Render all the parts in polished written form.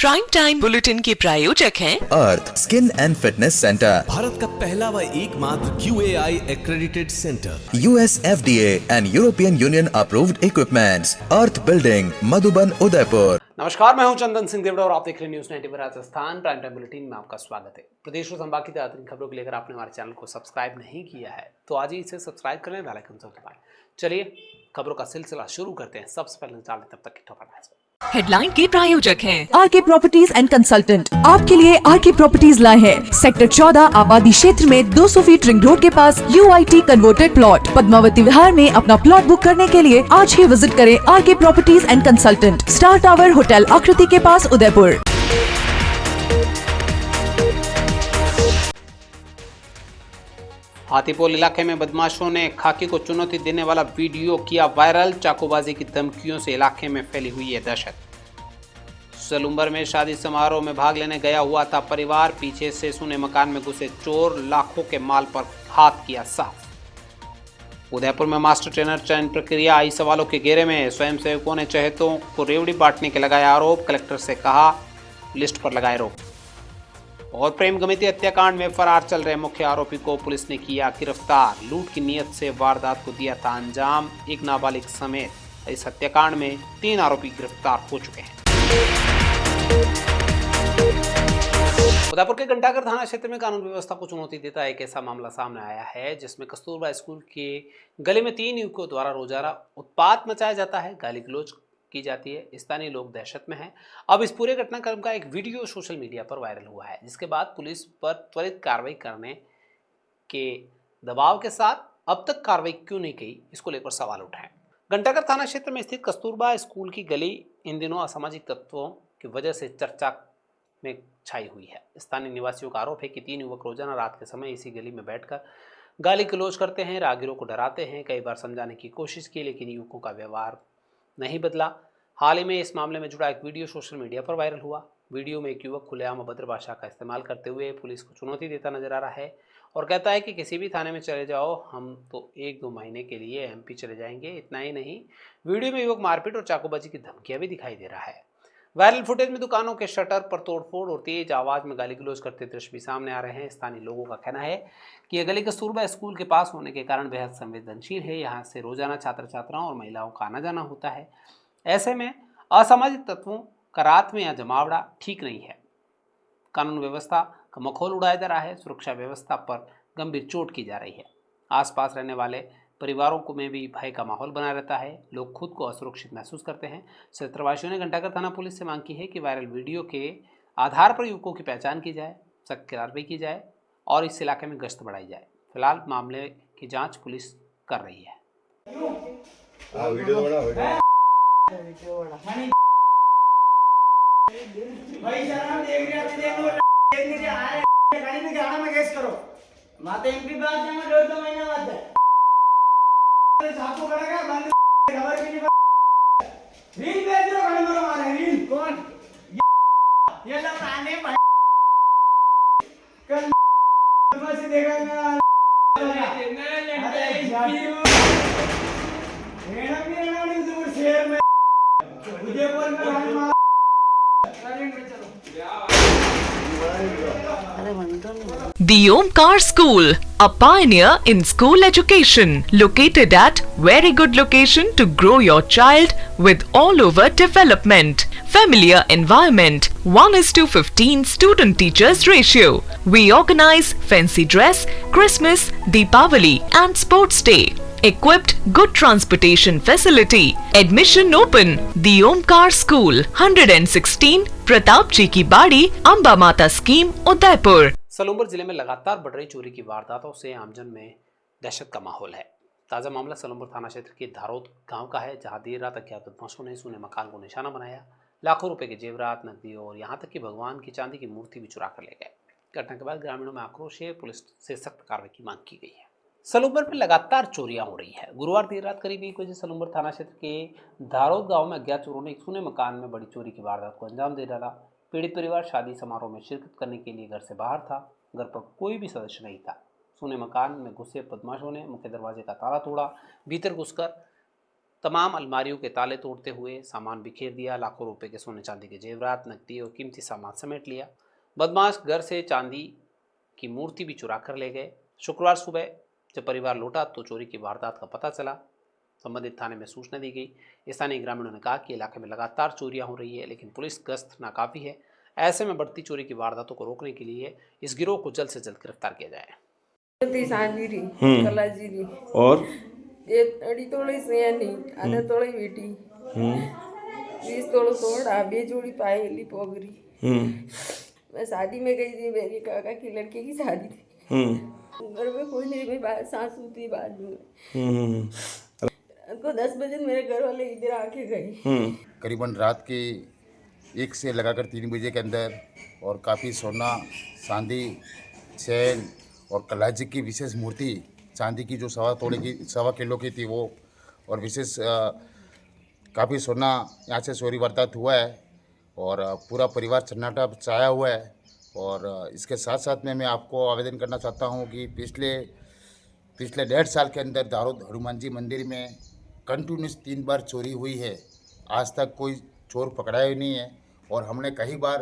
Prime time bulletin के प्रायोजक हैं Arth skin and fitness centre, Bharat का पहला व एकमात्र QAI accredited centre, US FDA and European Union approved equipments, Arth building, Madhuban, Udaipur. नमस्कार, मैं हूं चंदन सिंह देवड़ा और आप देख रहे हैं news 90 Rajasthan prime time bulletin में आपका स्वागत है। प्रदेश और संभाग की ताज़ा खबरों को लेकर आपने हमारे चैनल को सब्सक्राइब नहीं किया है तो आज ही इसे सब्सक्राइब कर लें, बेल आइकन जरूर दबाएं। चलिए खबरों का सिलसिला शुरू करते हैं। सबसे पहले डालते तब तक की खबर। हेडलाइन के प्रायोजक हैं आरके प्रॉपर्टीज एंड कंसल्टेंट। आपके लिए आरके प्रॉपर्टीज लाए हैं सेक्टर 14 आबादी क्षेत्र में 200 फीट रिंग रोड के पास UIT converted plot. Padmavati Vihar में अपना प्लॉट बुक करने के लिए आज ही विजिट करें RK properties and consultant, star tower hotel Akriti के पास, उदयपुर। हाथीपोल इलाके में बदमाशों ने खाकी को चुनौती देने वाला वीडियो किया वायरल। चाकूबाजी की धमकियों से इलाके में फैली हुई है दहशत। सलूम्बर में शादी समारोह में भाग लेने गया हुआ था परिवार, पीछे से सुने मकान में घुसे चोर, लाखों के माल पर हाथ किया साफ। उदयपुर में मास्टर ट्रेनर चयन प्रक्रिया आई सवालों के घेरे में। स्वयंसेवकों ने चहेतों को रेवड़ी बांटने के लगाए आरोप, कलेक्टर से कहा लिस्ट पर लगाए रोक। और प्रेम गमिती हत्याकांड में फरार चल रहे मुख्य आरोपी को पुलिस ने किया गिरफ्तार। लूट की नीयत से वारदात को दिया था अंजाम। एक नाबालिग समेत इस हत्याकांड में 3 आरोपी गिरफ्तार हो चुके हैं। उदयपुर के घंटाघर थाना क्षेत्र में कानून व्यवस्था को चुनौती देता एक ऐसा मामला सामने आया है जिसमें कस्तूरबा स्कूल के गली में 3 युवकों द्वारा रोजाना उत्पात मचाया जाता है, गाली गलौज की जाती है। स्थानीय लोग दहशत में हैं। अब इस पूरे घटनाक्रम का एक वीडियो सोशल मीडिया पर वायरल हुआ है, जिसके बाद पुलिस पर त्वरित कार्रवाई करने के दबाव के साथ अब तक कार्रवाई क्यों नहीं की, इसको लेकर सवाल उठाए। घंटाघर थाना क्षेत्र में स्थित कस्तूरबा स्कूल की गली इन दिनों असामाजिक तत्वों की वजह से चर्चा में छाई हुई है। स्थानीय निवासियों का आरोप है कि 3 युवक रोजाना रात के समय इसी गली में बैठकर गाली गलौज करते हैं, राहगीरों को डराते हैं। कई बार समझाने की कोशिश की लेकिन युवकों का व्यवहार नहीं बदला। हाल ही में इस मामले में जुड़ा एक वीडियो सोशल मीडिया पर वायरल हुआ। वीडियो में एक युवक खुलेआम अभद्र भाषा का इस्तेमाल करते हुए पुलिस को चुनौती देता नजर आ रहा है और कहता है कि किसी भी थाने में चले जाओ, हम तो 1-2 महीने के लिए MP चले जाएंगे। इतना ही नहीं, वीडियो में युवक मारपीट और चाकूबाजी की धमकियां भी दिखाई दे रहा है। वायरल फुटेज में दुकानों के शटर पर तोड़फोड़ और तेज आवाज में गाली गलौज करते दृश्य भी सामने आ रहे हैं। स्थानीय लोगों का कहना है कि यह गली कस्तूरबा स्कूल के पास होने के कारण बेहद संवेदनशील है। यहाँ से रोजाना छात्र छात्राओं और महिलाओं का आना जाना होता है। ऐसे में असामाजिक तत्वों का रात में या जमावड़ा ठीक नहीं है। कानून व्यवस्था का मखौल उड़ाया जा रहा है। सुरक्षा व्यवस्था पर गंभीर चोट की जा रही है। आसपास रहने वाले परिवारों को में भी भय का माहौल बना रहता है। लोग खुद को असुरक्षित महसूस करते हैं। क्षेत्रवासियों ने घंटाघर थाना पुलिस से मांग की है कि वायरल वीडियो के आधार पर युवकों की पहचान की जाए, सख्त कार्रवाई की जाए और इस इलाके में गश्त बढ़ाई जाए। फिलहाल मामले की जाँच पुलिस कर रही है। भाई साहब देख रहे हैं देख लीजिए आ रहे हैं गाड़ी में जाना में केस करो माते MP बात जाएंगे 1.5 महीना बाद है साहब को करेगा बंद खबर भी नहीं रील भेज दो खड़े मरो मारे रील कौन ये लोग आने भाई कल बस देखेगा शेर में उदयपुर में The Omkar School, a pioneer in school education, located at very good location to grow your child with all over development. Familiar environment, 1:15 student teachers ratio. We organize fancy dress, Christmas, Deepavali and sports day. Equipped good transportation facility. Admission open. The Omkar School, 116 Pratap जी की बाड़ी, अंबा माता scheme, Udaipur. Salumbar जिले में लगातार बढ़ रही चोरी की वारदातों से आमजन में दहशत का माहौल है। ताज़ा मामला सलूम्बर थाना क्षेत्र के धारोद गांव का है, जहां देर रात अज्ञात बदमाशों ने सूने मकान को निशाना बनाया। लाखों रुपए के जेवरात, नकदी और यहां तक कि भगवान की चांदी की मूर्ति भी चुरा कर ले गए। घटना के बाद ग्रामीणों में आक्रोश है। पुलिस से सख्त कार्रवाई की मांग की गई है। सलूम्बर में लगातार चोरियां हो रही है। गुरुवार देर रात करीब 1 बजे सलूम्बर थाना क्षेत्र के धारोद गांव में अज्ञात चोरों ने एक सूने मकान में बड़ी चोरी की वारदात को अंजाम दे डाला। पीड़ित परिवार शादी समारोह में शिरकत करने के लिए घर से बाहर था। घर पर कोई भी सदस्य नहीं था। सूने मकान में घुसे बदमाशों ने मुख्य दरवाजे का ताला तोड़ा। भीतर घुसकर तमाम अलमारियों के ताले तोड़ते हुए सामान बिखेर दिया। लाखों रुपए के सोने चांदी के जेवरात, नकदी और कीमती सामान समेट लिया। बदमाश घर से चांदी की मूर्ति भी चुरा कर ले गए। शुक्रवार सुबह जब परिवार लौटा तो चोरी की वारदात का पता चला। संबंधित थाने में सूचना दी गई। स्थानीय ग्रामीणों ने कहा कि इलाके में लगातार चोरियां हो रही है, लेकिन पुलिस गश्त नाकाफी है। ऐसे में बढ़ती चोरी की वारदातों को रोकने के लिए इस गिरोह को जल्द से जल्द गिरफ्तार किया जाए। और ये अड़ी तोड़ी से नहीं आधा तोड़ी बेटी 20 तोड़ तोड़ा बे जोड़ी पायली पोगरी। मैं शादी में गई थी, मेरी काका की लड़के की शादी थी। घर में कोई नहीं, मेरी सासू थी बाजू में। को 10 बजे मेरे घर वाले इधर आके गए। करीबन रात के 1 से लगाकर 3 बजे के अंदर और काफ़ी सोना, चांदी, चैन और कलाजी की विशेष मूर्ति चांदी की जो 1.25 किलो की थी वो, और विशेष काफ़ी सोना यहाँ से चोरी वारदात हुआ है और पूरा परिवार सन्नाटा छाया हुआ है। और इसके साथ साथ में मैं आपको आवेदन करना चाहता हूँ कि पिछले 1.5 साल के अंदर दारोद हनुमान जी मंदिर में कंटिन्यूस 3 बार चोरी हुई है। आज तक कोई चोर पकड़ा ही नहीं है और हमने कई बार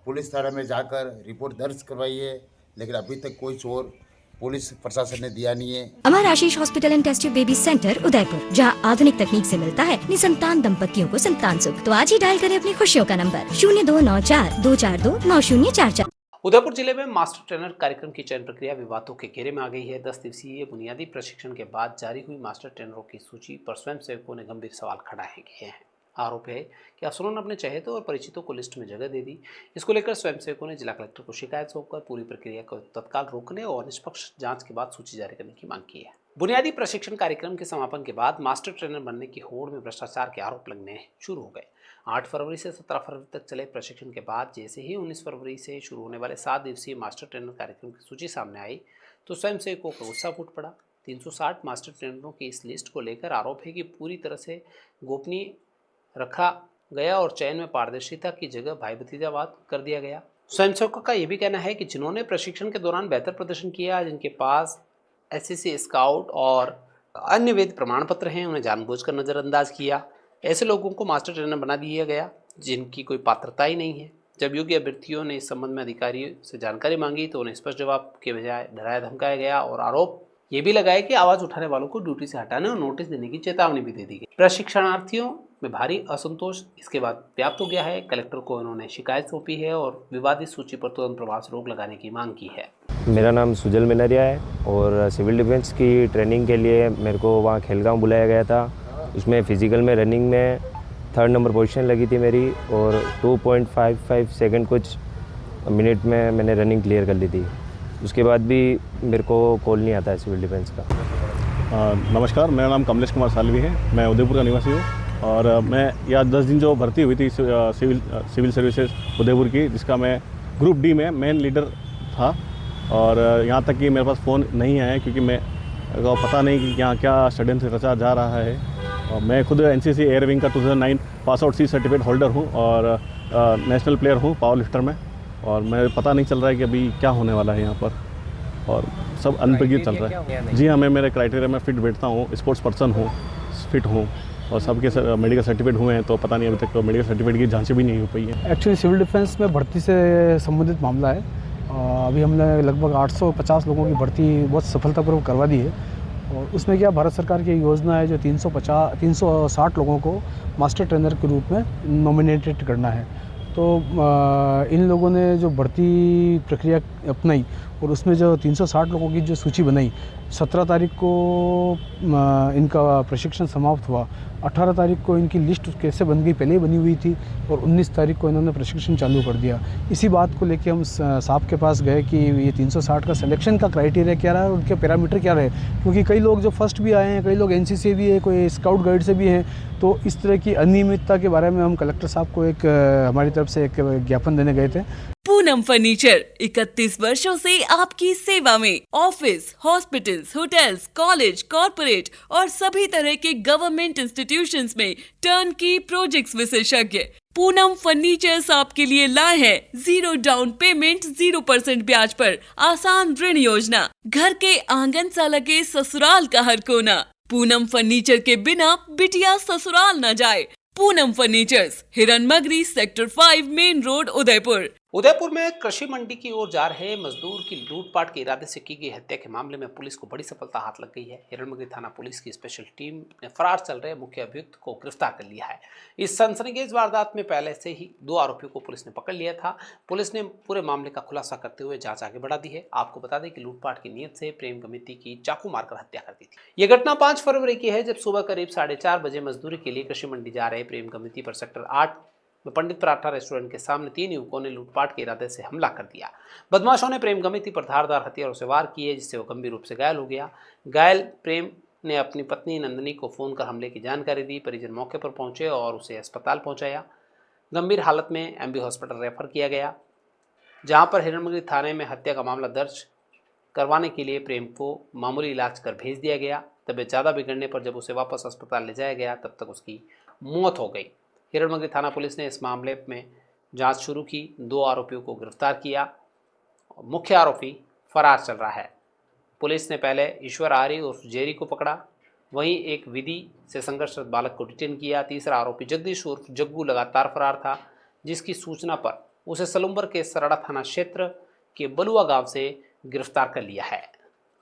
पुलिस थाने में जाकर रिपोर्ट दर्ज करवाई है, लेकिन अभी तक कोई चोर पुलिस प्रशासन ने दिया नहीं है। Amar Ashish hospital and test tube baby centre Udaipur, जहां आधुनिक तकनीक से मिलता है निसंतान दंपतियों को संतान सुख। तो आज ही डायल करें अपनी खुशियों का नंबर 0294-242-9044। उदयपुर जिले में मास्टर ट्रेनर कार्यक्रम की चयन प्रक्रिया विवादों के घेरे में आ गई है। 10 दिवसीय बुनियादी प्रशिक्षण के बाद जारी हुई मास्टर ट्रेनरों की सूची पर स्वयंसेवकों ने गंभीर सवाल खड़े किए हैं। आरोप है कि अफसरों ने अपने चहेतों और परिचितों को लिस्ट में जगह दे दी। इसको लेकर स्वयंसेवकों ने जिला कलेक्टर को शिकायत सौंपकर पूरी प्रक्रिया को तत्काल रोकने और निष्पक्ष जांच के बाद सूची जारी करने की मांग की है। बुनियादी प्रशिक्षण कार्यक्रम के समापन के बाद मास्टर ट्रेनर बनने की होड़ में भ्रष्टाचार के आरोप लगने शुरू हो गए। 8 फरवरी से 17 फरवरी तक चले प्रशिक्षण के बाद जैसे ही 19 फरवरी से शुरू होने वाले 7 दिवसीय मास्टर ट्रेनर कार्यक्रम की सूची सामने आई तो स्वयंसेवकों का गुस्सा फूट पड़ा। 360 मास्टर ट्रेनरों की इस लिस्ट को लेकर आरोप है कि पूरी तरह से गोपनीय रखा गया और चयन में पारदर्शिता की जगह भाई भतीजावाद कर दिया गया। स्वयंसेवकों का यह भी कहना है कि जिन्होंने प्रशिक्षण के दौरान बेहतर प्रदर्शन किया, जिनके पास SCC स्काउट और अन्य वैध प्रमाण पत्र हैं, उन्हें जानबूझकर नज़रअंदाज किया। ऐसे लोगों को मास्टर ट्रेनर बना दिया गया जिनकी कोई पात्रता ही नहीं है। जब योग्य अभ्यर्थियों ने इस संबंध में अधिकारियों से जानकारी मांगी तो उन्हें स्पष्ट जवाब के बजाय डराया धमकाया गया और आरोप ये भी लगाया कि आवाज़ उठाने वालों को ड्यूटी से हटाने और नोटिस देने की चेतावनी भी दे दी गई। प्रशिक्षणार्थियों में भारी असंतोष इसके बाद व्याप्त हो गया है। कलेक्टर को उन्होंने शिकायत सौंपी है और विवादित सूची पर तुरंत प्रभाव से रोक लगाने की मांग की है। मेरा नाम सुजल मिलरिया है और सिविल डिफेंस की ट्रेनिंग के लिए मेरे को वहाँ खेलगांव बुलाया गया था। उसमें फ़िज़िकल में रनिंग में 3rd नंबर पोजीशन लगी थी मेरी और 2.55 सेकंड कुछ मिनट में मैंने रनिंग क्लियर कर ली थी। उसके बाद भी मेरे को कॉल नहीं आता है सिविल डिफेंस का। नमस्कार, मेरा नाम कमलेश कुमार सालवी है। मैं उदयपुर का निवासी हूँ और मैं यहाँ 10 दिन जो भर्ती हुई थी सिविल सर्विसेज उदयपुर की, जिसका मैं ग्रुप डी में मेन लीडर था और यहाँ तक कि मेरे पास फ़ोन नहीं आया क्योंकि मैं को पता नहीं कि यहाँ क्या षड्यंत्र रचा जा रहा है। और मैं खुद NCC एयर विंग का 2009 pass out C certificate holder हूँ और नेशनल प्लेयर हूँ पावर लिफ्टर में, और मैं पता नहीं चल रहा है कि अभी क्या होने वाला है यहाँ पर और सब अनप्रज्ञित चल रहा है। जी हाँ, मैं मेरे क्राइटेरिया में फिट बैठता हूँ, स्पोर्ट्स पर्सन हूँ, फिट हूँ और सबके मेडिकल सर्टिफिकेट हुए हैं, तो पता नहीं अभी तक मेडिकल सर्टिफिकेट की जांच भी नहीं हो पाई है। एक्चुअली सिविल डिफेंस में भर्ती से संबंधित मामला है। अभी हमने लगभग 850 लोगों की भर्ती बहुत सफलतापूर्वक करवा दी है और उसमें क्या भारत सरकार की योजना है जो 360 लोगों को मास्टर ट्रेनर के रूप में नॉमिनेटेड करना है। तो इन लोगों ने जो भर्ती प्रक्रिया अपनाई और उसमें जो 360 लोगों की जो सूची बनाई, 17 तारीख को इनका प्रशिक्षण समाप्त हुआ। 18 तारीख को इनकी लिस्ट कैसे बन गई, पहले ही बनी हुई थी और 19 तारीख को इन्होंने प्रशिक्षण चालू कर दिया। इसी बात को लेके हम साहब के पास गए कि ये 360 का सिलेक्शन का क्राइटेरिया क्या रहा है और उनके पैरामीटर क्या रहे, क्योंकि कई लोग जो फर्स्ट भी आए हैं, कई लोग NCC से भी है, कोई स्काउट गाइड से भी हैं। तो इस तरह की अनियमितता के बारे में हम कलेक्टर साहब को एक हमारी तरफ से एक ज्ञापन देने गए थे। पूनम फर्नीचर 31 वर्षों से आपकी सेवा में। Office, hospitals, hotels, college, corporate और सभी तरह के गवर्नमेंट इंस्टीट्यूशंस में टर्नकी प्रोजेक्ट्स विशेषज्ञ पूनम फर्नीचर्स आपके लिए लाए हैं 0 डाउन पेमेंट 0% ब्याज पर आसान ऋण योजना। घर के आंगन सा लगे ससुराल का हर कोना। पूनम फर्नीचर के बिना बिटिया ससुराल न जाए। Poonam furnitures, Hiranmagri, sector 5, main road, Udaipur. Udaipur में कृषि मंडी की ओर जा रहे मजदूर की लूटपाट के इरादे से की गई हत्या के मामले में पुलिस को बड़ी सफलता हाथ लग गई है। हिरनमगरी थाना पुलिस की स्पेशल टीम ने फरार चल रहे मुख्य अभियुक्त को गिरफ्तार कर लिया है। इस सनसनीखेज वारदात में पहले से ही 2 आरोपियों को पुलिस ने पकड़ लिया था। पुलिस ने पूरे मामले का खुलासा करते हुए जांच आगे बढ़ा दी है। आपको बता दें कि लूटपाट की नीयत से प्रेम गमिती की चाकू मारकर हत्या कर दी थी। यह घटना 5 फरवरी की है, जब सुबह करीब 4:30 बजे मजदूरी के लिए कृषि मंडी जा रहे प्रेम गमिती पर सेक्टर 8 में पंडित पराठा रेस्टोरेंट के सामने 3 युवकों ने लूटपाट के इरादे से हमला कर दिया। बदमाशों ने प्रेम गमिती पर धारदार हथियारों से वार किए, जिससे वो गंभीर रूप से घायल हो गया। घायल प्रेम ने अपनी पत्नी नंदिनी को फोन कर हमले की जानकारी दी। परिजन मौके पर पहुंचे और उसे अस्पताल पहुंचाया। गंभीर हालत में एमबी हॉस्पिटल रेफर किया गया, जहां पर हिरनमगरी थाने में हत्या का मामला दर्ज करवाने के लिए प्रेम को मामूली इलाज कर भेज दिया गया। तबीयत ज़्यादा बिगड़ने पर जब उसे वापस अस्पताल ले जाया गया, तब तक उसकी मौत हो गई। हिरनमगरी थाना पुलिस ने इस मामले में जांच शुरू की, 2 आरोपियों को गिरफ्तार किया। मुख्य आरोपी फरार चल रहा है। पुलिस ने पहले ईश्वर आर्य उर्फ जेरी को पकड़ा, वहीं एक विधि से संघर्षरत बालक को डिटेन किया। तीसरा आरोपी जगदीश उर्फ जग्गू लगातार फरार था, जिसकी सूचना पर उसे सलुम्बर के सरड़ा थाना क्षेत्र के बलुआ गांव से गिरफ्तार कर लिया है।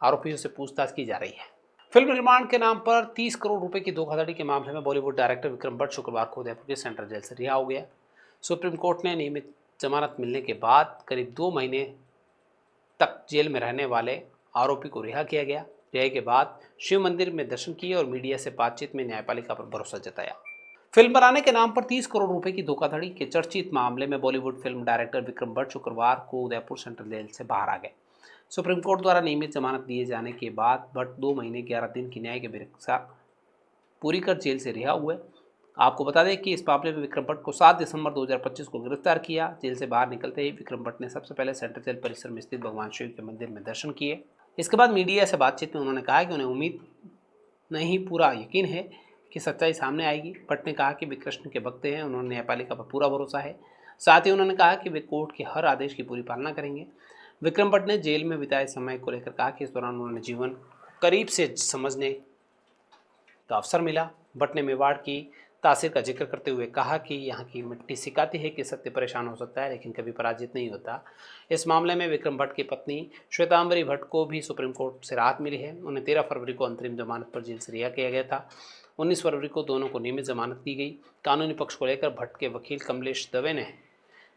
आरोपियों से पूछताछ की जा रही है। फिल्म निर्माण के नाम पर 30 करोड़ रुपए की धोखाधड़ी के मामले में बॉलीवुड डायरेक्टर विक्रम भट्ट शुक्रवार को उदयपुर के सेंट्रल जेल से रिहा हो गया। सुप्रीम कोर्ट ने नियमित जमानत मिलने के बाद करीब 2 महीने तक जेल में रहने वाले आरोपी को रिहा किया गया। रिहाई के बाद शिव मंदिर में दर्शन किए और मीडिया से बातचीत में न्यायपालिका पर भरोसा जताया। फिल्म बनाने के नाम पर 30 करोड़ रुपए की धोखाधड़ी के चर्चित मामले में बॉलीवुड फिल्म डायरेक्टर विक्रम भट्ट शुक्रवार को उदयपुर सेंट्रल जेल से बाहर आ गए। सुप्रीम कोर्ट द्वारा नियमित जमानत दिए जाने के बाद भट्ट 2 महीने 11 दिन की न्यायिक परीक्षा पूरी कर जेल से रिहा हुए। आपको बता दें कि इस मामले में विक्रम भट्ट को 7 दिसंबर 2025 को गिरफ्तार किया। जेल से बाहर निकलते ही विक्रम भट्ट ने सबसे पहले सेंट्रल जेल परिसर में स्थित भगवान शिव के मंदिर में दर्शन किए। इसके बाद मीडिया से बातचीत में उन्होंने कहा कि उन्हें उम्मीद नहीं, पूरा यकीन है कि सच्चाई सामने आएगी। भट्ट ने कहा कि वे कृष्ण के भक्त हैं, उन्होंने न्यायपालिका पर पूरा भरोसा है। साथ ही उन्होंने कहा कि वे कोर्ट के हर आदेश की पूरी पालना करेंगे। विक्रम भट्ट ने जेल में बिताए समय को लेकर कहा कि इस दौरान उन्होंने जीवन करीब से समझने का अवसर मिला। भट्ट ने मेवाड़ की तासीर का जिक्र करते हुए कहा कि यहाँ की मिट्टी सिखाती है कि सत्य परेशान हो सकता है, लेकिन कभी पराजित नहीं होता। इस मामले में विक्रम भट्ट की पत्नी श्वेतांबरी भट्ट को भी सुप्रीम कोर्ट से राहत मिली है। उन्हें 13 फरवरी को अंतरिम जमानत पर जेल से रिहा किया गया था। 19 फरवरी को दोनों को नियमित जमानत दी गई। कानूनी पक्ष को लेकर भट्ट के वकील कमलेश दवे ने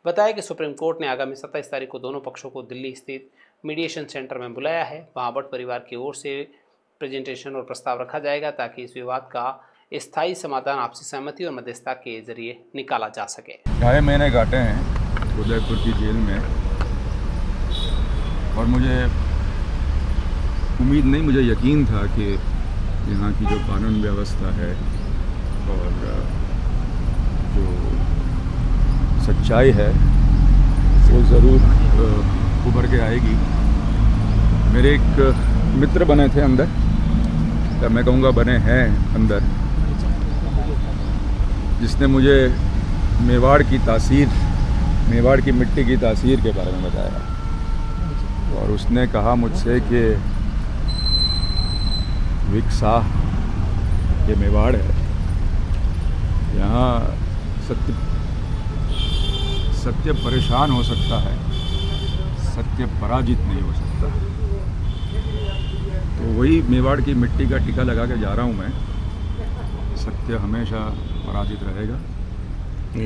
बताया कि सुप्रीम कोर्ट ने आगामी 27 तारीख को दोनों पक्षों को दिल्ली स्थित मीडिएशन सेंटर में बुलाया है। वहां भट्ट परिवार की ओर से प्रेजेंटेशन और प्रस्ताव रखा जाएगा, ताकि इस विवाद का स्थायी समाधान आपसी सहमति और मध्यस्थता के जरिए निकाला जा सके। 2.5 महीने काटे हैं उदयपुर की जेल में, और मुझे उम्मीद नहीं, मुझे यकीन था कि यहाँ की जो कानून व्यवस्था है और जो सच्चाई है वो ज़रूर उभर के आएगी। मेरे एक मित्र बने थे अंदर, या मैं कहूँगा बने हैं अंदर, जिसने मुझे मेवाड़ की तासीर, मेवाड़ की मिट्टी की तासीर के बारे में बताया। और उसने कहा मुझसे कि विकसा ये मेवाड़ है, यहाँ सत्य परेशान हो सकता है, सत्य पराजित नहीं हो सकता। तो वही मेवाड़ की मिट्टी का टीका लगा के जा रहा हूँ मैं। सत्य हमेशा पराजित रहेगा,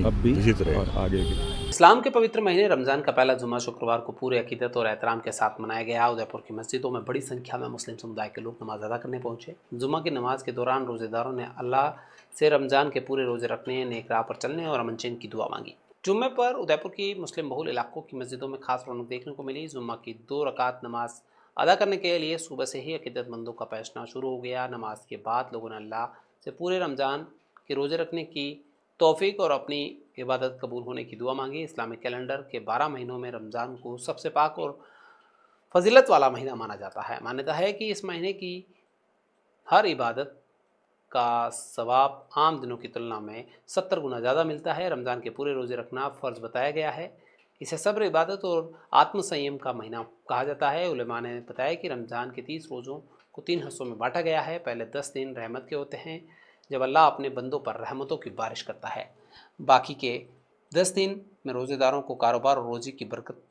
अब भी और आगे भी। इस्लाम के पवित्र महीने रमज़ान का पहला जुम्मा शुक्रवार को पूरे अकीदत और एहतराम के साथ मनाया गया। उदयपुर की मस्जिदों में बड़ी संख्या में मुस्लिम समुदाय के लोग नमाज अदा करने पहुंचे। जुम्मा की नमाज के दौरान रोज़ेदारों ने अल्लाह से रमज़ान के पूरे रोज़े रखने, नेक राह पर चलने और अमन चैन की दुआ मांगी। जुम्मे पर उदयपुर की मुस्लिम बहुल इलाकों की मस्जिदों में खास रौनक देखने को मिली। जुम्मा की 2 रकात नमाज अदा करने के लिए सुबह से ही अकीदतमंदों का पहुंचना शुरू हो गया। नमाज के बाद लोगों ने अल्लाह से पूरे रमज़ान के रोज़े रखने की तौफीक और अपनी इबादत कबूल होने की दुआ मांगी। इस्लामिक कैलेंडर के 12 महीनों में रमज़ान को सबसे पाक और फजीलत वाला महीना माना जाता है। मान्यता है कि इस महीने की हर इबादत का सवाब आम दिनों की तुलना में 70 गुना ज़्यादा मिलता है। रमज़ान के पूरे रोज़े रखना फ़र्ज़ बताया गया है। इसे सब्र, इबादत और आत्मसंयम का महीना कहा जाता है। उलेमा ने बताया कि रमज़ान के 30 रोज़ों को 3 हिस्सों में बांटा गया है। पहले 10 दिन रहमत के होते हैं, जब अल्लाह अपने बंदों पर रहमतों की बारिश करता है। बाकी के 10 दिन में रोज़ेदारों को कारोबार और रोज़ी की बरकत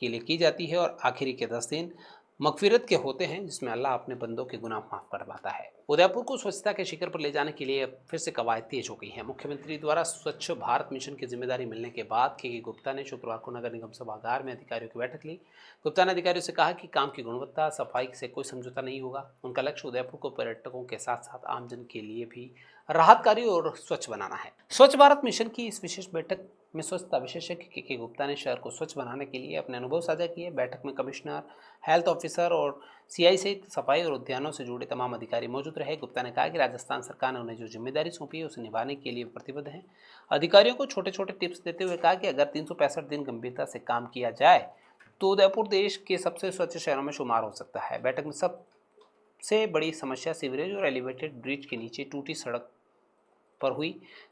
के लिए की जाती है, और आखिरी के 10 दिन मगफिरत के होते हैं, जिसमें अल्लाह अपने बंदों के गुनाह माफ़ करवाता है। उदयपुर को स्वच्छता के शिखर पर ले जाने के लिए फिर से कवायद तेज हो गई है। मुख्यमंत्री द्वारा स्वच्छ भारत मिशन की जिम्मेदारी मिलने के बाद के गुप्ता ने शुक्रवार को नगर निगम सभागार में अधिकारियों की बैठक ली। गुप्ता ने अधिकारियों से कहा कि काम की गुणवत्ता सफाई से कोई समझौता नहीं होगा। उनका लक्ष्य उदयपुर को पर्यटकों के साथ साथ आमजन के लिए भी राहतकारी और स्वच्छ बनाना है। स्वच्छ भारत मिशन की इस विशेष बैठक में स्वच्छता विशेषज्ञ के गुप्ता ने शहर को स्वच्छ बनाने के लिए अपने अनुभव साझा किए। बैठक में कमिश्नर, हेल्थ ऑफिसर और सीआई सहित सफाई और उद्यानों से जुड़े तमाम अधिकारी मौजूद रहे। गुप्ता ने कहा कि राजस्थान सरकार ने उन्हें जो जिम्मेदारी सौंपी है उसे निभाने के लिए प्रतिबद्ध हैं। अधिकारियों को छोटे छोटे टिप्स देते हुए कहा कि अगर 365 दिन गंभीरता से काम किया जाए तो उदयपुर देश के सबसे स्वच्छ शहरों में शुमार हो सकता है। बैठक में सबसे बड़ी समस्या सीवरेज और एलिवेटेड ब्रिज के नीचे टूटी सड़क पर हुई।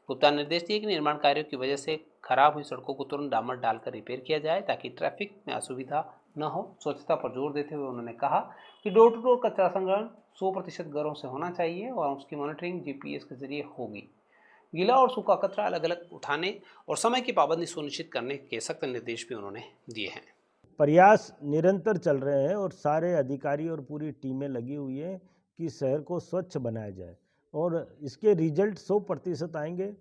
गुप्ता ने निर्देश दिए कि निर्माण कार्यों की वजह से खराब हुई सड़कों को तुरंत डामर डालकर रिपेयर किया जाए ताकि ट्रैफिक में असुविधा न हो। स्वच्छता पर जोर देते हुए उन्होंने कहा कि डोर टू डोर कचरा संग्रहण 100% घरों से होना चाहिए और उसकी मॉनिटरिंग जीपीएस के जरिए होगी। गीला और सूखा कचरा अलग अलग उठाने और समय की पाबंदी सुनिश्चित करने के सख्त निर्देश भी उन्होंने दिए हैं। प्रयास निरंतर चल रहे हैं और सारे अधिकारी और पूरी टीमें लगी हुई हैं कि शहर को स्वच्छ बनाया जाए और इसके रिजल्ट 100% आएंगे।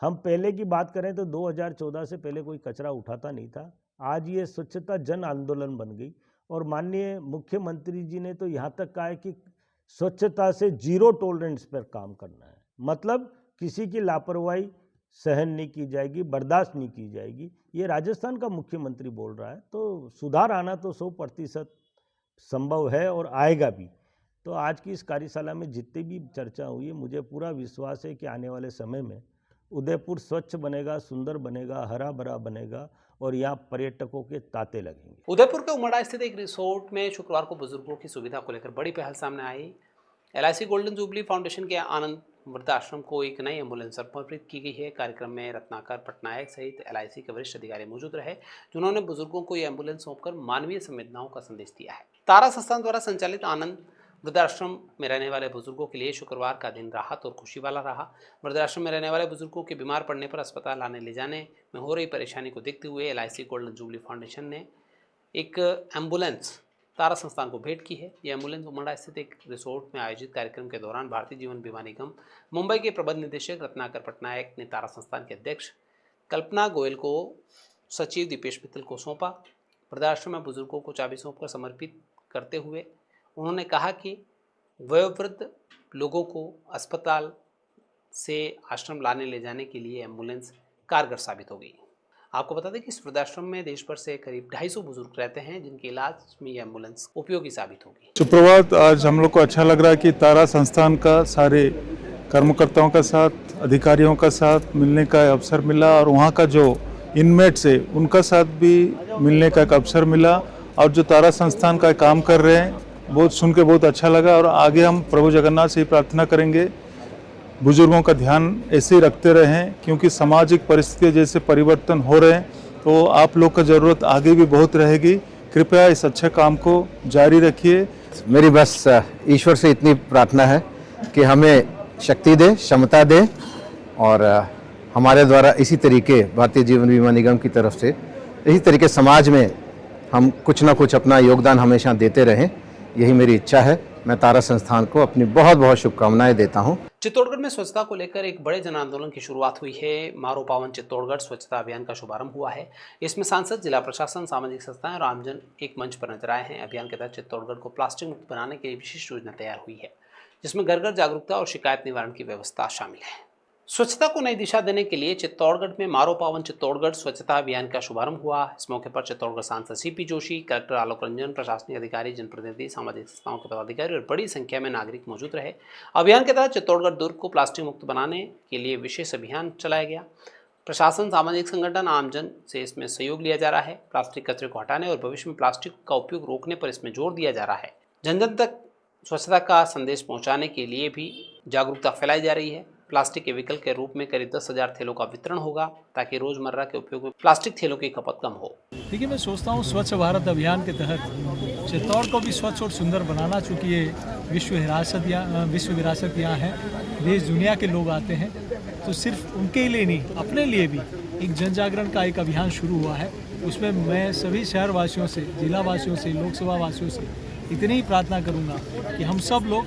हम पहले की बात करें तो 2014 से पहले कोई कचरा उठाता नहीं था। आज ये स्वच्छता जन आंदोलन बन गई और माननीय मुख्यमंत्री जी ने तो यहाँ तक कहा है कि स्वच्छता से 0 टॉलरेंस पर काम करना है। मतलब किसी की लापरवाही सहन नहीं की जाएगी, बर्दाश्त नहीं की जाएगी। ये राजस्थान का मुख्यमंत्री बोल रहा है, तो सुधार आना तो 100% संभव है और आएगा भी। तो आज की इस कार्यशाला में जितनी भी चर्चा हुई है, मुझे पूरा विश्वास है कि आने वाले समय में उदयपुर स्वच्छ बनेगा, सुंदर बनेगा, हरा भरा बनेगा और यहाँ पर्यटकों के तांते लगेंगे। उदयपुर के उमड़ा स्थित एक रिसोर्ट में शुक्रवार को बुजुर्गों की सुविधा को लेकर बड़ी पहल सामने आई। LIC गोल्डन जुबली फाउंडेशन के आनंद वृद्धाश्रम को एक नई एम्बुलेंस समर्पित की गई है। कार्यक्रम में रत्नाकर पटनायक सहित LIC के वरिष्ठ अधिकारी मौजूद रहे, जिन्होंने बुजुर्गों को यह एम्बुलेंस सौंपकर मानवीय संवेदनाओं का संदेश दिया है। तारा संस्थान द्वारा संचालित आनंद वृद्धाश्रम में रहने वाले बुजुर्गों के लिए शुक्रवार का दिन राहत और खुशी वाला रहा। वृद्धाश्रम में रहने वाले बुजुर्गों के बीमार पड़ने पर अस्पताल आने ले जाने में हो रही परेशानी को देखते हुए LIC गोल्डन जुबली फाउंडेशन ने एक एम्बुलेंस तारा संस्थान को भेंट की है। यह एम्बुलेंस उमड़ा स्थित एक रिसोर्ट में आयोजित कार्यक्रम के दौरान भारतीय जीवन बीमा निगम मुंबई के प्रबंध निदेशक रत्नाकर पटनायक ने तारा संस्थान के अध्यक्ष कल्पना गोयल को सचिव दीपेश मित्तल को सौंपा। वृद्धाश्रम में बुजुर्गों को चाबी सौंपकर समर्पित करते हुए उन्होंने कहा कि वयोवृद्ध लोगों को अस्पताल से आश्रम लाने ले जाने के लिए एम्बुलेंस कारगर साबित हो गई। आपको बता दें कि इस वृद्धाश्रम में देश भर से करीब 250 बुजुर्ग रहते हैं, जिनके इलाज में यह एम्बुलेंस उपयोगी साबित होगी। सुप्रभात। आज हम लोग को अच्छा लग रहा है कि तारा संस्थान का सारे कर्मकर्ताओं का साथ, अधिकारियों का साथ मिलने का अवसर मिला और वहाँ का जो इनमेट्स है उनका साथ भी मिलने का एक अवसर मिला। और जो तारा संस्थान का काम कर रहे हैं बहुत सुन के बहुत अच्छा लगा और आगे हम प्रभु जगन्नाथ से ही प्रार्थना करेंगे बुजुर्गों का ध्यान ऐसे ही रखते रहें, क्योंकि सामाजिक परिस्थितियाँ जैसे परिवर्तन हो रहे हैं तो आप लोग का ज़रूरत आगे भी बहुत रहेगी। कृपया इस अच्छे काम को जारी रखिए। मेरी बस ईश्वर से इतनी प्रार्थना है कि हमें शक्ति दे, क्षमता दे और हमारे द्वारा इसी तरीके भारतीय जीवन बीमा निगम की तरफ से इसी तरीके समाज में हम कुछ ना कुछ अपना योगदान हमेशा देते रहें, यही मेरी इच्छा है। मैं तारा संस्थान को अपनी बहुत बहुत शुभकामनाएं देता हूं। चित्तौड़गढ़ में स्वच्छता को लेकर एक बड़े जन आंदोलन की शुरुआत हुई है। मारो पावन चित्तौड़गढ़ स्वच्छता अभियान का शुभारंभ हुआ है। इसमें सांसद, जिला प्रशासन, सामाजिक संस्थाएं और आमजन एक मंच पर नजर आए हैं। अभियान के तहत चित्तौड़गढ़ को प्लास्टिक मुक्त बनाने के लिए विशेष योजना तैयार हुई है, जिसमें घर घर जागरूकता और शिकायत निवारण की व्यवस्था शामिल है। स्वच्छता को नई दिशा देने के लिए चित्तौड़गढ़ में मारो पावन चित्तौड़गढ़ स्वच्छता अभियान का शुभारंभ हुआ। इस मौके पर चित्तौड़गढ़ सांसद CP जोशी, कलेक्टर आलोक रंजन, प्रशासनिक अधिकारी, जनप्रतिनिधि, सामाजिक संस्थाओं के पदाधिकारी और बड़ी संख्या में नागरिक मौजूद रहे। अभियान के तहत चित्तौड़गढ़ दुर्ग को प्लास्टिक मुक्त बनाने के लिए विशेष अभियान चलाया गया। प्रशासन, सामाजिक संगठन, आमजन से इसमें सहयोग लिया जा रहा है। प्लास्टिक कचरे को हटाने और भविष्य में प्लास्टिक का उपयोग रोकने पर इसमें जोर दिया जा रहा है। जन जन तक स्वच्छता का संदेश पहुँचाने के लिए भी जागरूकता फैलाई जा रही है। प्लास्टिक के विकल्प के रूप में करीब 10,000 थैलों का वितरण होगा, ताकि रोजमर्रा के उपयोग में प्लास्टिक थैलों की खपत कम हो। देखिए, मैं सोचता हूँ स्वच्छ भारत अभियान के तहत चित्तौड़ को भी स्वच्छ और सुंदर बनाना, चूँकि ये विश्व विरासत यहाँ है, देश दुनिया के लोग आते हैं, तो सिर्फ उनके लिए नहीं, अपने लिए भी एक जन जागरण का एक अभियान शुरू हुआ है। उसमें मैं सभी शहर वासियों से, जिला वासियों से, लोकसभा वासियों से इतनी ही प्रार्थना करूंगा कि हम सब लोग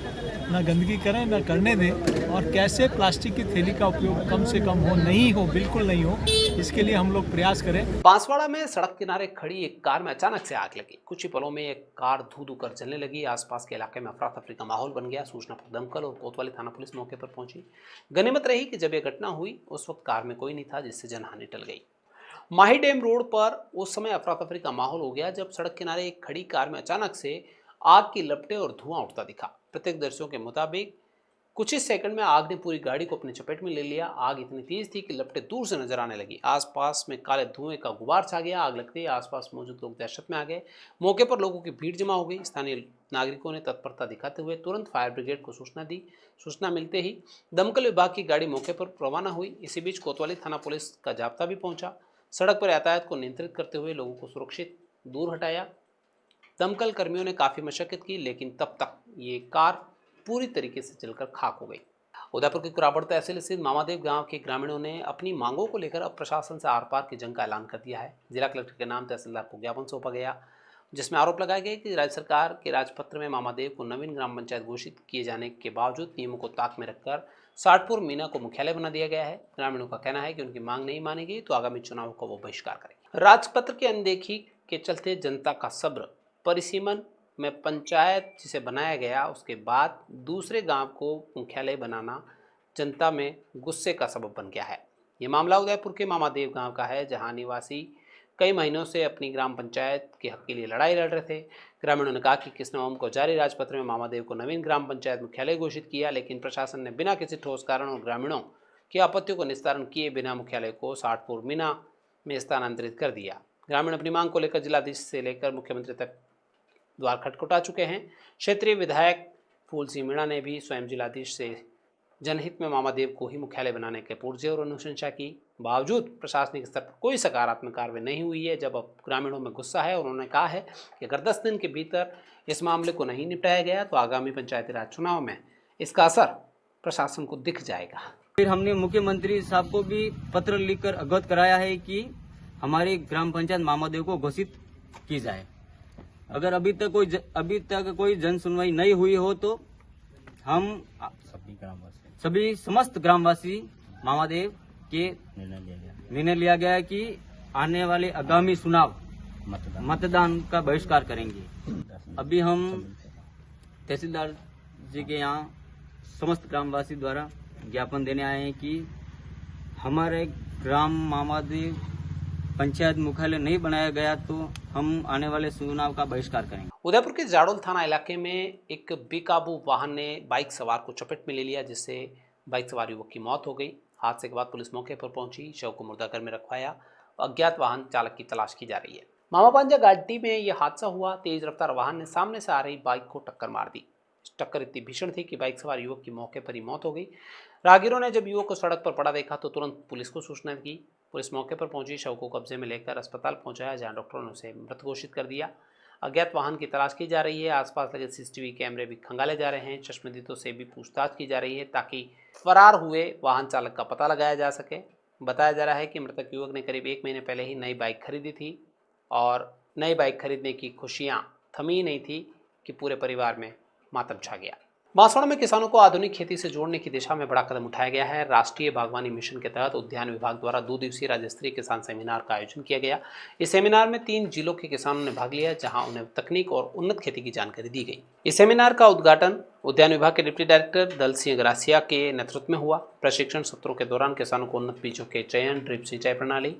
ना गंदगी करें, ना करने दें, और कैसे प्लास्टिक की थैली का उपयोग कम से कम हो, नहीं हो, बिल्कुल नहीं हो, इसके लिए हम लोग प्रयास करें। बांसवाड़ा में सड़क किनारे खड़ी एक कार में अचानक से आग लगी। कुछ ही पलों में एक कार धू कर जलने लगी। आसपास के इलाके में अफरा तफरी का माहौल बन गया। सूचना पर दमकल और कोतवाली थाना पुलिस मौके पर पहुंची। गनीमत रही कि जब यह घटना हुई उस वक्त कार में कोई नहीं था, जिससे जनहानि टल गई। माही डैम रोड पर उस समय अफरा तफरी का माहौल हो गया जब सड़क किनारे एक खड़ी कार में अचानक से आग की लपटें और धुआं उठता दिखा। प्रत्यक्षदर्शियों के मुताबिक कुछ ही सेकंड में आग ने पूरी गाड़ी को अपनी चपेट में ले लिया। आग इतनी तेज थी कि लपटें दूर से नजर आने लगी। आसपास में काले धुएं का गुबार छा गया। आग लगते ही आसपास मौजूद लोग दहशत में आ गए। मौके पर लोगों की भीड़ जमा हो गई। स्थानीय नागरिकों ने तत्परता दिखाते हुए तुरंत फायर ब्रिगेड को सूचना दी। सूचना मिलते ही दमकल विभाग की गाड़ी मौके पर रवाना हुई। इसी बीच कोतवाली थाना पुलिस का जाब्ता भी पहुंचा। सड़क पर यातायात को नियंत्रित करते हुए लोगों को सुरक्षित दूर हटाया। दमकल कर्मियों ने काफ़ी मशक्कत की, लेकिन तब तक ये कार पूरी तरीके से जलकर खाक हो गई। उदयपुर के कुराबड़ तहसील स्थित मामादेव गांव के ग्रामीणों ने अपनी मांगों को लेकर अब प्रशासन से आर पार की जंग का ऐलान कर दिया है। जिला कलेक्टर के नाम तहसीलदार को ज्ञापन सौंपा गया, जिसमें आरोप लगाया गया कि राज्य सरकार के राजपत्र में मामादेव को नवीन ग्राम पंचायत घोषित किए जाने के बावजूद नियमों को ताक में रखकर साटपुर मीना को मुख्यालय बना दिया गया है। ग्रामीणों का कहना है कि उनकी मांग नहीं मानी गई तो आगामी चुनाव का वो बहिष्कार करेंगे। राजपत्र की अनदेखी के चलते जनता का सब्र परिसीमन में पंचायत जिसे बनाया गया उसके बाद दूसरे गांव को मुख्यालय बनाना जनता में गुस्से का सबब बन गया है। ये मामला उदयपुर के मामादेव गांव का है, जहां निवासी कई महीनों से अपनी ग्राम पंचायत के हक के लिए लड़ाई लड़ रहे थे। ग्रामीणों ने कहा कि 21 नवंबर को जारी राजपत्र में मामादेव को नवीन ग्राम पंचायत मुख्यालय घोषित किया, लेकिन प्रशासन ने बिना किसी ठोस कारण और ग्रामीणों की आपत्तियों को निस्तारण किए बिना मुख्यालय को साटपुर मीना में स्थानांतरित कर दिया। ग्रामीण अपनी मांग को लेकर जिलाधीश से लेकर मुख्यमंत्री तक द्वार खटखटा चुके हैं। क्षेत्रीय विधायक फूल सिंह मीणा ने भी स्वयं जिलाधीश से जनहित में मामादेव को ही मुख्यालय बनाने के पुरजोर अनुशंसा की। बावजूद प्रशासनिक स्तर पर कोई सकारात्मक कार्रवाई नहीं हुई है। जब अब ग्रामीणों में गुस्सा है और उन्होंने कहा है कि अगर 10 दिन के भीतर इस मामले को नहीं निपटाया गया तो आगामी पंचायती राज चुनाव में इसका असर प्रशासन को दिख जाएगा। फिर हमने मुख्यमंत्री साहब को भी पत्र लिखकर अवगत कराया है कि हमारी ग्राम पंचायत मामादेव को घोषित की जाए। अगर अभी तक कोई जन सुनवाई नहीं हुई हो तो हम सभी समस्त ग्रामवासी मामादेव के निर्णय लिया गया है कि आने वाले आगामी चुनाव मतदान का बहिष्कार करेंगे। अभी हम तहसीलदार जी के यहाँ समस्त ग्रामवासी द्वारा ज्ञापन देने आए हैं कि हमारे ग्राम मामादेव पंचायत मुख्यालय नहीं बनाया गया तो हम आने वाले चुनाव का बहिष्कार करेंगे। उदयपुर के जाडोल थाना इलाके में एक बेकाबू वाहन ने बाइक सवार को चपेट में ले लिया, जिससे बाइक सवार युवक की मौत हो गई। हादसे के बाद पुलिस मौके पर पहुंची, शव को मुर्दाघर में रखवाया। अज्ञात वाहन चालक की तलाश की जा रही है। मामा पांजा घाटी में यह हादसा हुआ। तेज रफ्तार वाहन ने सामने से आ रही बाइक को टक्कर मार दी। टक्कर इतनी भीषण थी कि बाइक सवार युवक की मौके पर ही मौत हो गई। राहगीरों ने जब युवक को सड़क पर पड़ा देखा तो तुरंत पुलिस को सूचना की। पुलिस मौके पर पहुंची, शव को कब्जे में लेकर अस्पताल पहुंचाया, जहां डॉक्टरों ने उसे मृत घोषित कर दिया। अज्ञात वाहन की तलाश की जा रही है। आसपास लगे सीसीटीवी कैमरे भी खंगाले जा रहे हैं। चश्मदीदों से भी पूछताछ की जा रही है ताकि फरार हुए वाहन चालक का पता लगाया जा सके। बताया जा रहा है कि मृतक युवक ने करीब 1 महीने पहले ही नई बाइक खरीदी थी और नई बाइक खरीदने की खुशियां थमी नहीं थी कि पूरे परिवार में मातम छा गया। बांसवाड़ा में किसानों को आधुनिक खेती से जोड़ने की दिशा में बड़ा कदम उठाया गया है। राष्ट्रीय बागवानी मिशन के तहत उद्यान विभाग द्वारा 2 दिवसीय राज्य स्तरीय किसान सेमिनार का आयोजन किया गया। इस सेमिनार में 3 जिलों के किसानों ने भाग लिया, जहां उन्हें तकनीक और उन्नत खेती की जानकारी दी गई। इस सेमिनार का उद्घाटन उद्यान विभाग के डिप्टी डायरेक्टर दल सिंह ग्रासिया के नेतृत्व में हुआ। प्रशिक्षण सत्रों के दौरान किसानों को उन्नत बीजों के चयन, ड्रिप सिंचाई प्रणाली,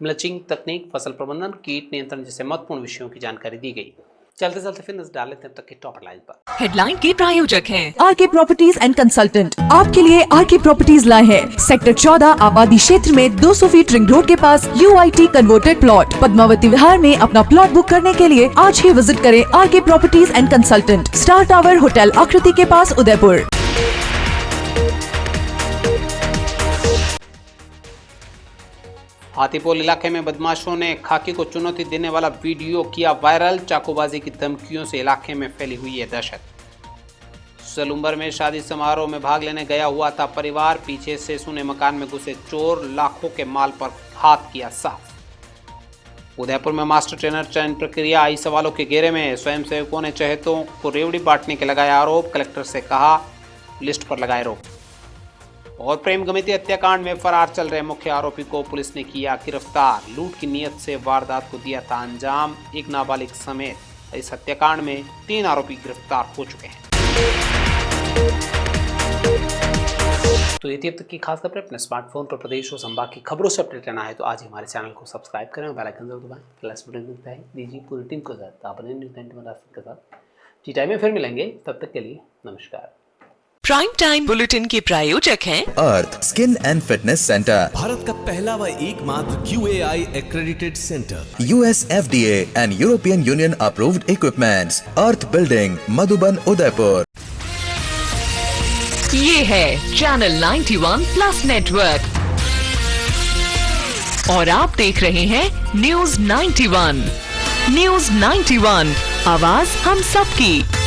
मल्चिंग तकनीक, फसल प्रबंधन, कीट नियंत्रण जैसे महत्वपूर्ण विषयों की जानकारी दी गई। चलते चलते फिर नजर डाल लेते हैं तक की टॉप लाइन पर। हेडलाइन के प्रायोजक हैं आरके प्रॉपर्टीज एंड कंसल्टेंट। आपके लिए आरके प्रॉपर्टीज लाए हैं सेक्टर 14 आबादी क्षेत्र में 200 फीट रिंग रोड के पास UIT converted plot. Padmavati Vihar में अपना प्लॉट बुक करने के लिए आज ही विजिट करें RK properties and consultant, star tower hotel Akriti के पास, उदयपुर। हाथीपोल इलाके में बदमाशों ने खाकी को चुनौती देने वाला वीडियो किया वायरल। चाकूबाजी की धमकियों से इलाके में फैली हुई है दहशत। सलूम्बर में शादी समारोह में भाग लेने गया हुआ था परिवार, पीछे से सुने मकान में घुसे चोर, लाखों के माल पर हाथ किया साफ। उदयपुर में मास्टर ट्रेनर चयन प्रक्रिया आई सवालों के घेरे में, स्वयंसेवकों ने चहेतों को रेवड़ी बांटने के लगाए आरोप, कलेक्टर से कहा लिस्ट पर लगाए रोक। और प्रेम गमिती हत्याकांड में फरार चल रहे मुख्य आरोपी को पुलिस ने किया गिरफ्तार, लूट की नीयत से वारदात को दिया था अंजाम, एक नाबालिग समेत इस हत्याकांड में 3 आरोपी गिरफ्तार हो चुके हैं। तो ये थी अब तक की खास खबरें। अपने स्मार्टफोन पर प्रदेश और संभाग की खबरों से अपडेट लेना है तो आज ही हमारे चैनल को सब्सक्राइब करें और बेल आइकन जरूर दबाएं। प्लस बटन मिलता है दीजिए पूरी टीम को साथ आप न्यूज़ 91 के साथ टी टाइम में फिर मिलेंगे, तब तक के लिए नमस्कार। प्राइम टाइम बुलेटिन के प्रायोजक हैं Arth skin and fitness centre, Bharat का पहला व एकमात्र QAI accredited center, US FDA and European Union approved equipments, earth building, Madhuban, Udaipur. ये है चैनल 91 प्लस नेटवर्क और आप देख रहे हैं न्यूज़ 91। न्यूज़ 91, आवाज हम सबकी।